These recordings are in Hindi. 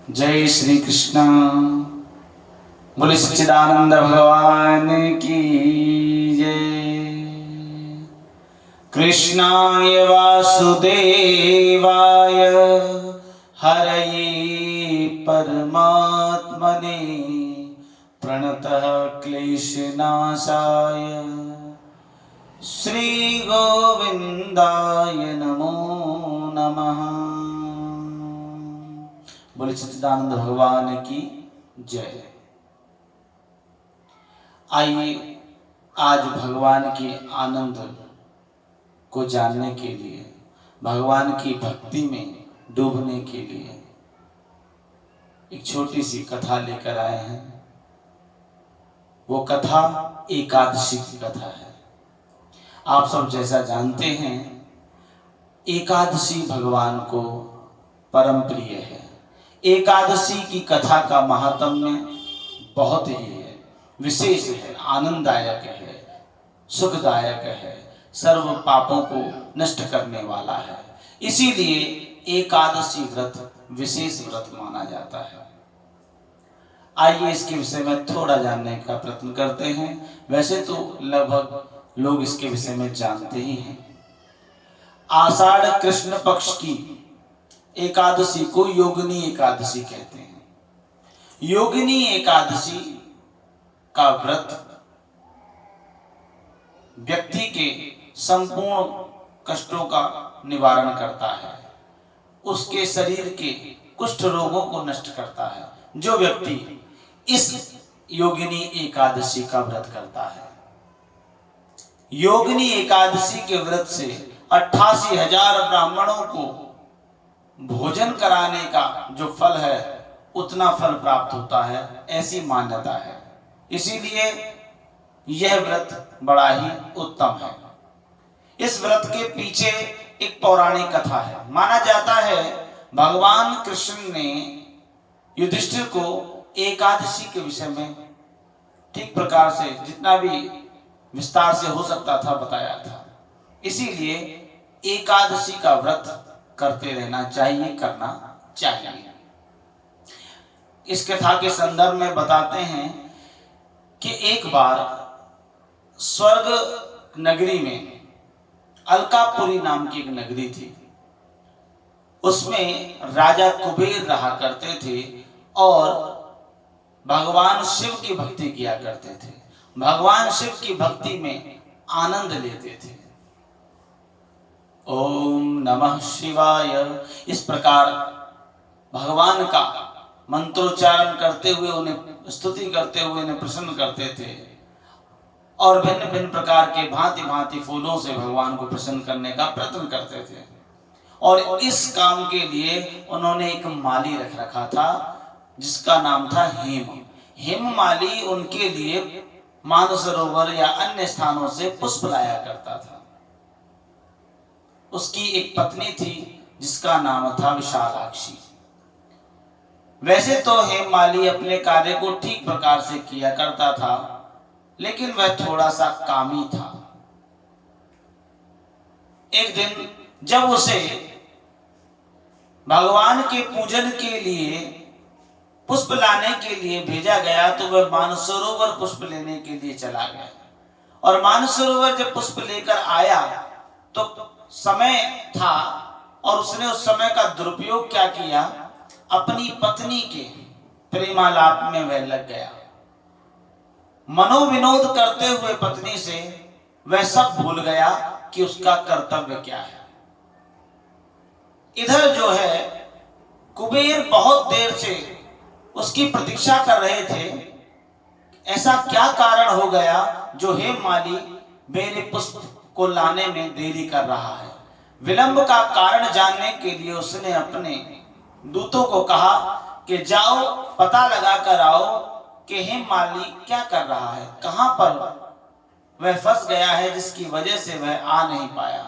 जय श्री कृष्ण। बोले सच्चिदानंद भगवान की जय। कृष्णाय वासुदेवाय हरये परमात्मने प्रणतः क्लेशनाशाय श्री गोविंदाय नमो नमः। बोले सच्चिदानंद भगवान की जय। आइए आज भगवान के आनंद को जानने के लिए, भगवान की भक्ति में डूबने के लिए एक छोटी सी कथा लेकर आए हैं। वो कथा एकादशी की कथा है। आप सब जैसा जानते हैं, एकादशी भगवान को परम प्रिय है। एकादशी की कथा का महात्म्य बहुत ही है, विशेष है, आनंददायक है, सुखदायक है, सर्व पापों को नष्ट करने वाला है। इसीलिए एकादशी व्रत विशेष व्रत माना जाता है। आइए इसके विषय में थोड़ा जानने का प्रयत्न करते हैं। वैसे तो लगभग लोग इसके विषय में जानते ही हैं। आषाढ़ कृष्ण पक्ष की एकादशी को योगिनी एकादशी कहते हैं। योगिनी एकादशी का व्रत व्यक्ति के संपूर्ण कष्टों का निवारण करता है, उसके शरीर के कुष्ठ रोगों को नष्ट करता है। जो व्यक्ति इस योगिनी एकादशी का व्रत करता है, योगिनी एकादशी के व्रत से 88,000 ब्राह्मणों को भोजन कराने का जो फल है उतना फल प्राप्त होता है, ऐसी मान्यता है। इसीलिए यह व्रत बड़ा ही उत्तम है। इस व्रत के पीछे एक पौराणिक कथा है। माना जाता है भगवान कृष्ण ने युधिष्ठिर को एकादशी के विषय में ठीक प्रकार से जितना भी विस्तार से हो सकता था बताया था। इसीलिए एकादशी का व्रत करते रहना चाहिए, करना चाहिए। इस कथा के संदर्भ में बताते हैं कि एक बार स्वर्ग नगरी में अलकापुरी नाम की एक नगरी थी। उसमें राजा कुबेर रहा करते थे और भगवान शिव की भक्ति किया करते थे। भगवान शिव की भक्ति में आनंद लेते थे। ओम नमः शिवाय, इस प्रकार भगवान का मंत्रोच्चारण करते हुए, उन्हें स्तुति करते हुए उन्हें प्रसन्न करते थे और भिन्न भिन्न प्रकार के भांति भांति फूलों से भगवान को प्रसन्न करने का प्रयत्न करते थे। और इस काम के लिए उन्होंने एक माली रख रखा था जिसका नाम था हेम। हेम माली उनके लिए मानसरोवर या अन्य स्थानों से पुष्प लाया करता था। उसकी एक पत्नी थी जिसका नाम था विशालाक्षी। वैसे तो हेम माली अपने कार्य को ठीक प्रकार से किया करता था, लेकिन वह थोड़ा सा कामी था। एक दिन जब उसे भगवान के पूजन के लिए पुष्प लाने के लिए भेजा गया तो वह मानसरोवर पुष्प लेने के लिए चला गया। और मानसरोवर जब पुष्प लेकर आया तो समय था और उसने उस समय का दुरुपयोग क्या किया, अपनी पत्नी के प्रेमालाप में वह लग गया। मनोविनोद करते हुए पत्नी से वह सब भूल गया कि उसका कर्तव्य क्या है। इधर जो है कुबेर बहुत देर से उसकी प्रतीक्षा कर रहे थे। ऐसा क्या कारण हो गया जो हेम माली मेरे पुष्प को लाने में देरी कर रहा है। विलंब का कारण जानने के लिए उसने अपने दूतों को कहा कि जाओ पता लगा कर आओ कि हेम माली क्या कर रहा है, कहां पर वह फंस गया है जिसकी वजह से वह आ नहीं पाया।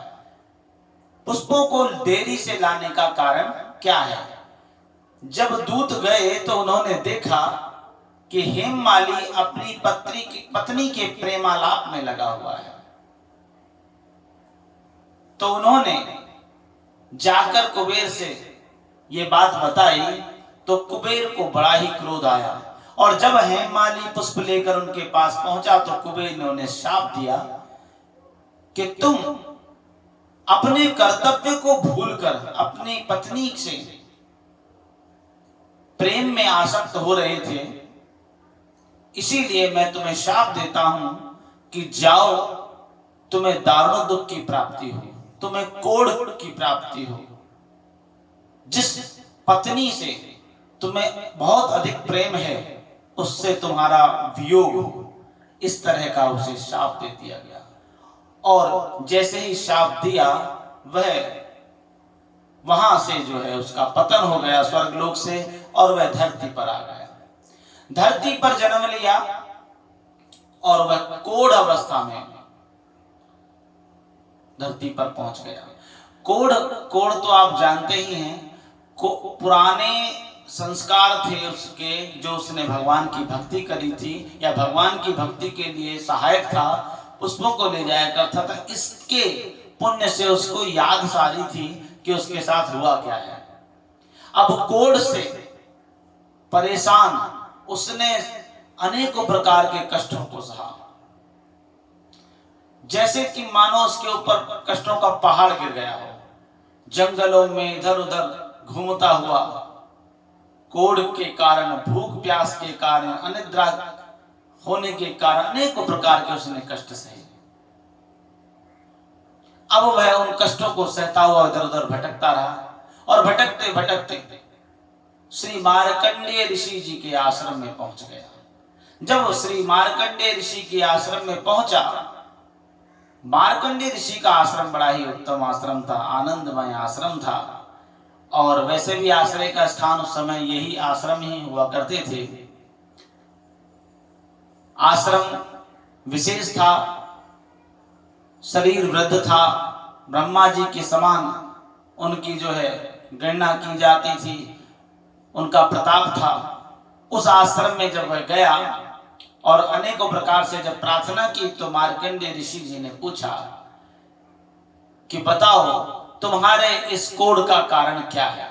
पुष्पों को देरी से लाने का कारण क्या है। जब दूत गए तो उन्होंने देखा कि हेम माली अपनी पत्नी के प्रेमालाप में लगा हुआ है। तो उन्होंने जाकर कुबेर से ये बात बताई तो कुबेर को बड़ा ही क्रोध आया, और जब हेममाली पुष्प लेकर उनके पास पहुंचा तो कुबेर ने उन्हें शाप दिया कि तुम अपने कर्तव्य को भूलकर अपनी पत्नी से प्रेम में आसक्त हो रहे थे, इसीलिए मैं तुम्हें शाप देता हूं कि जाओ, तुम्हें दारुण दुख की प्राप्ति हो, तुम्हें कोढ़ की प्राप्ति हो। जिस पत्नी से तुम्हें बहुत अधिक प्रेम है उससे तुम्हारा वियोग हो, इस तरह का उसे शाप दे दिया गया। और जैसे ही शाप दिया वह वहां से जो है उसका पतन हो गया स्वर्गलोक से, और वह धरती पर आ गया। धरती पर जन्म लिया और वह कोढ़ अवस्था में धरती पर पहुंच गया। कोढ़ तो आप जानते ही हैं, पुराने संस्कार थे उसके, जो उसने भगवान की भक्ति करी थी या भगवान की भक्ति के लिए सहायक था, पुष्पों को ले जाया करता था। इसके पुण्य से उसको याद सारी थी कि उसके साथ हुआ क्या है। अब कोढ़ से परेशान उसने अनेकों प्रकार के कष्टों को सहा, जैसे कि मानो उसके ऊपर कष्टों का पहाड़ गिर गया हो। जंगलों में इधर उधर घूमता हुआ, कोढ़ के कारण, भूख प्यास के कारण, अनिद्रा होने के कारण अनेकों प्रकार के उसने कष्ट सहे। अब वह उन कष्टों को सहता हुआ इधर उधर भटकता रहा, और भटकते भटकते श्री मार्कंडेय ऋषि जी के आश्रम में पहुंच गया। जब वो श्री मार्कंडेय ऋषि के आश्रम में पहुंचा, मार्कंडेय ऋषि का आश्रम बड़ा ही उत्तम आश्रम था, आनंदमय आश्रम था, और वैसे भी आश्रय का स्थान उस समय यही आश्रम ही हुआ करते थे। आश्रम विशेष था, शरीर वृद्ध था, ब्रह्मा जी के समान उनकी जो है गणना की जाती थी, उनका प्रताप था। उस आश्रम में जब वह गया और अनेकों प्रकार से जब प्रार्थना की, तो मार्कंडेय ऋषि जी ने पूछा कि बताओ तुम्हारे इस कोढ़ का कारण क्या है।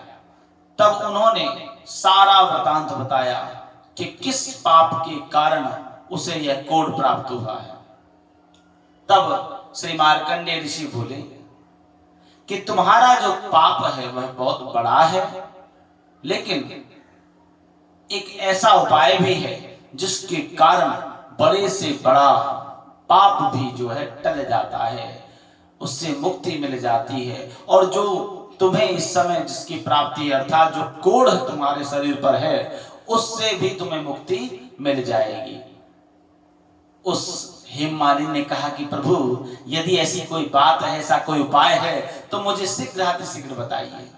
तब उन्होंने सारा वृतांत बताया कि किस पाप के कारण उसे यह कोढ़ प्राप्त हुआ है। तब श्री मार्कंडेय ऋषि बोले कि तुम्हारा जो पाप है वह बहुत बड़ा है, लेकिन एक ऐसा उपाय भी है जिसके कारण बड़े से बड़ा पाप भी जो है टल जाता है, उससे मुक्ति मिल जाती है। और जो तुम्हें इस समय जिसकी प्राप्ति अर्थात जो कोढ़ तुम्हारे शरीर पर है, उससे भी तुम्हें मुक्ति मिल जाएगी। उस हेममालिनी ने कहा कि प्रभु, यदि ऐसी कोई बात है, ऐसा कोई उपाय है, तो मुझे शीघ्र शीघ्र बताइए।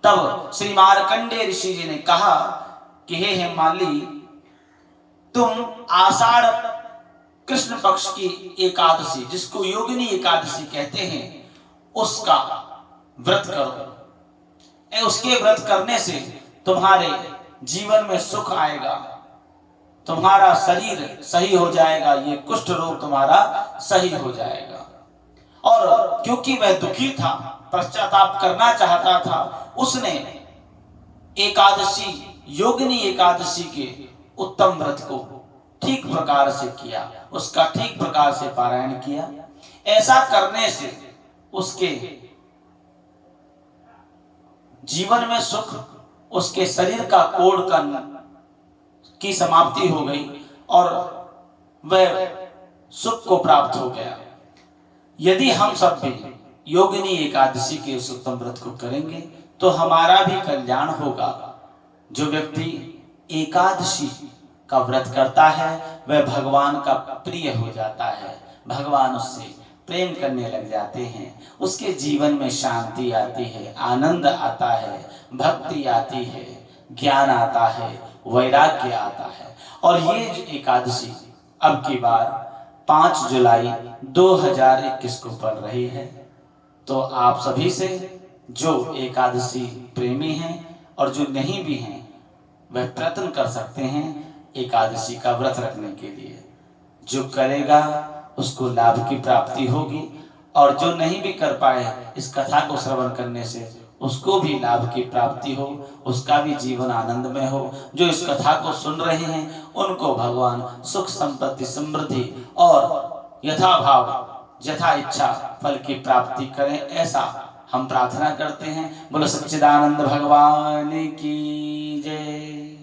तब श्री मार्कंडेय ऋषि जी ने कहा कि हे हेममालिनी, तुम आषाढ़ कृष्ण पक्ष की एकादशी, जिसको योगिनी एकादशी कहते हैं, उसका व्रत करो। उसके व्रत करने से तुम्हारे जीवन में सुख आएगा, तुम्हारा शरीर सही हो जाएगा, ये कुष्ठ रोग तुम्हारा सही हो जाएगा। और क्योंकि वह दुखी था, पश्चाताप करना चाहता था, उसने एकादशी, योगिनी एकादशी के उत्तम व्रत को ठीक प्रकार से किया, उसका ठीक प्रकार से पारायण किया। ऐसा करने से उसके जीवन में सुख, उसके शरीर का कोढ़ की समाप्ति हो गई और वह सुख को प्राप्त हो गया। यदि हम सब भी योगिनी एकादशी के उस उत्तम व्रत को करेंगे तो हमारा भी कल्याण होगा। जो व्यक्ति एकादशी का व्रत करता है वह भगवान का प्रिय हो जाता है, भगवान उससे प्रेम करने लग जाते हैं, उसके जीवन में शांति आती है, आनंद आता है, भक्ति आती है, ज्ञान आता है, वैराग्य आता है। और ये एकादशी अब की बार 5 जुलाई 2021 को पड़ रही है। तो आप सभी से जो एकादशी प्रेमी हैं और जो नहीं भी हैं, वह प्रयत्न कर सकते हैं एकादशी का व्रत रखने के लिए। जो करेगा उसको लाभ की प्राप्ति होगी, और जो नहीं भी कर पाए, इस कथा को श्रवण करने से उसको भी लाभ की प्राप्ति हो, उसका भी जीवन आनंदमय हो। जो इस कथा को सुन रहे हैं उनको भगवान सुख संपत्ति समृद्धि और यथाभाव यथा इच्छा फल की प्राप्ति करें, ऐसा हम प्रार्थना करते हैं। बोलो सच्चिदानंद भगवान की जय।